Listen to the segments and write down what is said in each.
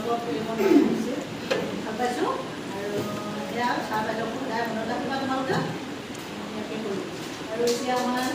ভাল পাইছোঁ আৰু এতিয়া চাহ বাইদেউকো সদায় মনত ৰাখিবা তোমালোকে ধুনীয়াকৈ কৰোঁ আৰু এতিয়া আমাৰ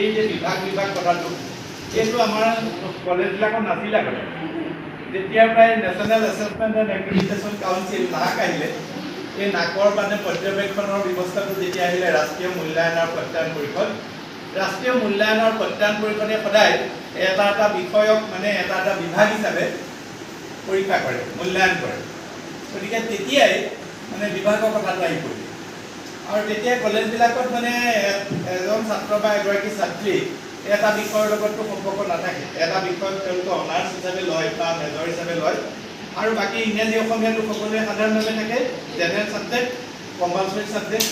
এই যে বিভাগ কথাটো এইটো আমাৰ কলেজবিলাকত নাছিল আগতে যেতিয়াৰ পৰাই national assessment and accreditation council নাক আহিলে এই নাকৰ মানে পৰ্যবেক্ষণৰ ব্যৱস্থাটো যেতিয়া আহিলে ৰাষ্ট্ৰীয় মূল্যায়নৰ প্ৰত্যয়ন পৰিষদে সদায় এটা বিষয়ক মানে এটা বিভাগ হিচাপে পৰীক্ষা কৰে মূল্যায়ন কৰে গতিকে তেতিয়াই মানে বিভাগৰ কথাটো আহি পৰিল আৰু তেতিয়া কলেজবিলাকত মানে এজন ছাত্ৰ বা এগৰাকী ছাত্ৰী এটা বিষয়ৰ লগততো সম্পৰ্ক নাথাকে এটা বিষয়ক তেওঁলোকে অনাৰ্ছ হিচাপে লয় বা মেজৰ হিচাপে লয় আৰু বাকী ইংৰাজী অসমীয়াটো সকলোৱে সাধাৰণভাৱে থাকে জেনেৰেল ছাবজেক্ট কম্পালচৰি ছাবজেক্ট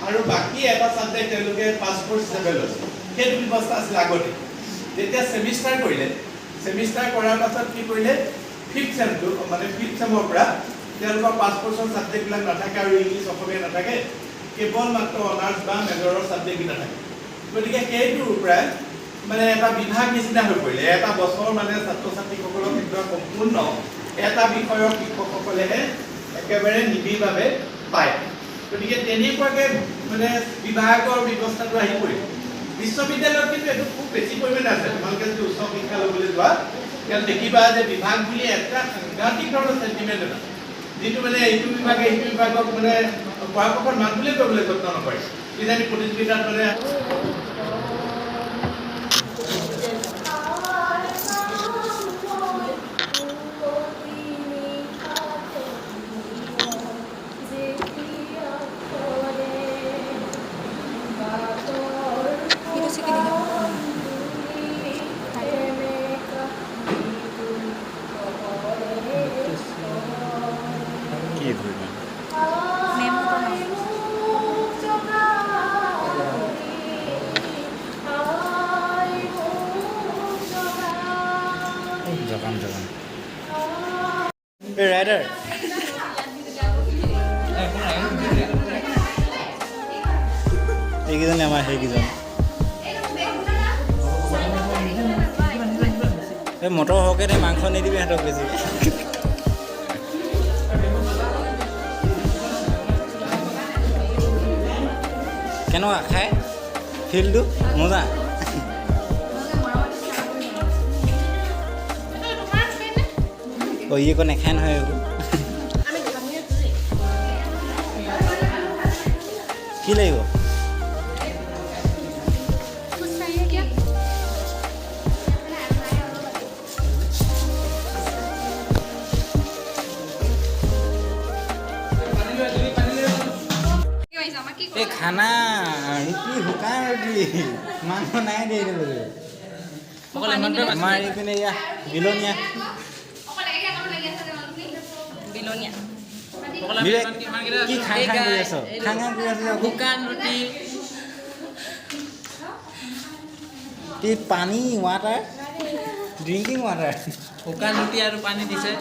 আৰু বাকী এটা ছাবজেক্ট তেওঁলোকে পাছ কোৰ্চ হিচাপে লয় সেইটো ব্যৱস্থা আছিল আগতে যেতিয়া ছেমিষ্টাৰ কৰিলে ছেমিষ্টাৰ কৰাৰ পাছত কি কৰিলে ফিফ্থ চেমৰ পৰা তেওঁলোকৰ পাছ কোৰ্চৰ ছাবজেক্টবিলাক নাথাকে আৰু ইংলিছ অসমীয়া নাথাকে কেৱল মাত্ৰ অনাৰ্ছ বা মেজৰৰ ছাবজেক্টকেইটা থাকে গতিকে সেইটোৰ পৰাই মানে এটা বিভাগ নিচিনা হৈ পৰিলে এটা বছৰ মানে ছাত্ৰ ছাত্ৰীসকলক একদম সম্পূৰ্ণ এটা বিষয়ৰ শিক্ষকসকলেহে একেবাৰে নিবিড়ভাৱে পায় গতিকে তেনেকুৱাকৈ মানে বিভাগৰ ব্যৱস্থাটো আহি পৰিল বিশ্ববিদ্যালয়ত কিন্তু এইটো খুব বেছি পৰিমাণে আছে তোমালোকে যদি উচ্চ শিক্ষা ল'বলৈ যোৱা তেতিয়া দেখিবা যে বিভাগ বুলি এটা সাংঘাতিক ধৰণৰ চেণ্টিমেণ্ট এটা যিটো মানে এইটো বিভাগক মানে পৰাপক্ষত মাত বুলিয়ে কৰিবলৈ যত্ন নকৰে কিজানি প্ৰতিযোগিতাত মানে Rider. এইকেইজন আমাৰ সেইকেইজন এই মটৰ হকে মাংস নিদিবি সিহঁতক বেছি কেনেকুৱা খাই ফিল্ডটো মজা ই একো নেখায় নহয় এইবোৰ কি লাগিব এই খানা ৰুটি শুকান ৰুটি মাংস নাই দে আমাৰ এইপিনে এয়া বিলনীয়া কি খাং কৰি আছ শুকান ৰুটি কি পানী ৱাটাৰ ড্ৰিংকিং ৱাটাৰ শুকান ৰুটি আৰু পানী দিছে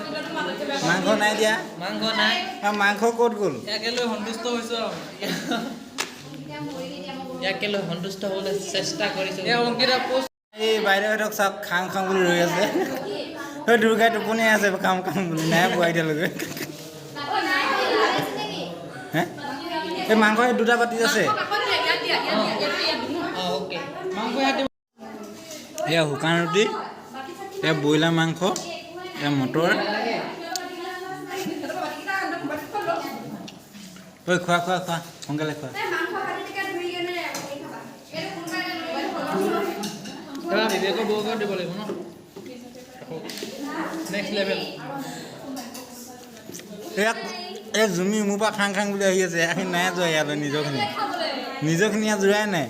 মাংস নাই দিয়া মাংস নাই মাংস ক'ত গ'ল ইয়াকে লৈ সন্তুষ্ট হৈছোঁ ইয়াকে লৈ সন্তুষ্ট হ'বলৈ চেষ্টা কৰিছোঁ অংকিতা পোষ্ট এই বাইদেউহঁতক চাওক খাং খাং বুলি ৰৈ আছে দুৰ্গাই টোপনি আছে কাম বুলি নাই পোৱা এতিয়ালৈকে হে এই মাংস দুটা পাতি আছে এয়া শুকান ৰুটি এয়া ব্ৰইলাৰ মাংস এয়া মটৰ ঐ খোৱা সোনকালে খোৱা বিবেকৰ বৌকে দিব লাগিব ন নেক্সট লেভেল এই জুমি মোৰ পৰা খাং খাং বুলি আহি আছে আহি নাই যোৱা ইয়ালৈ নিজৰখিনি ইয়াত যোৱাই নাই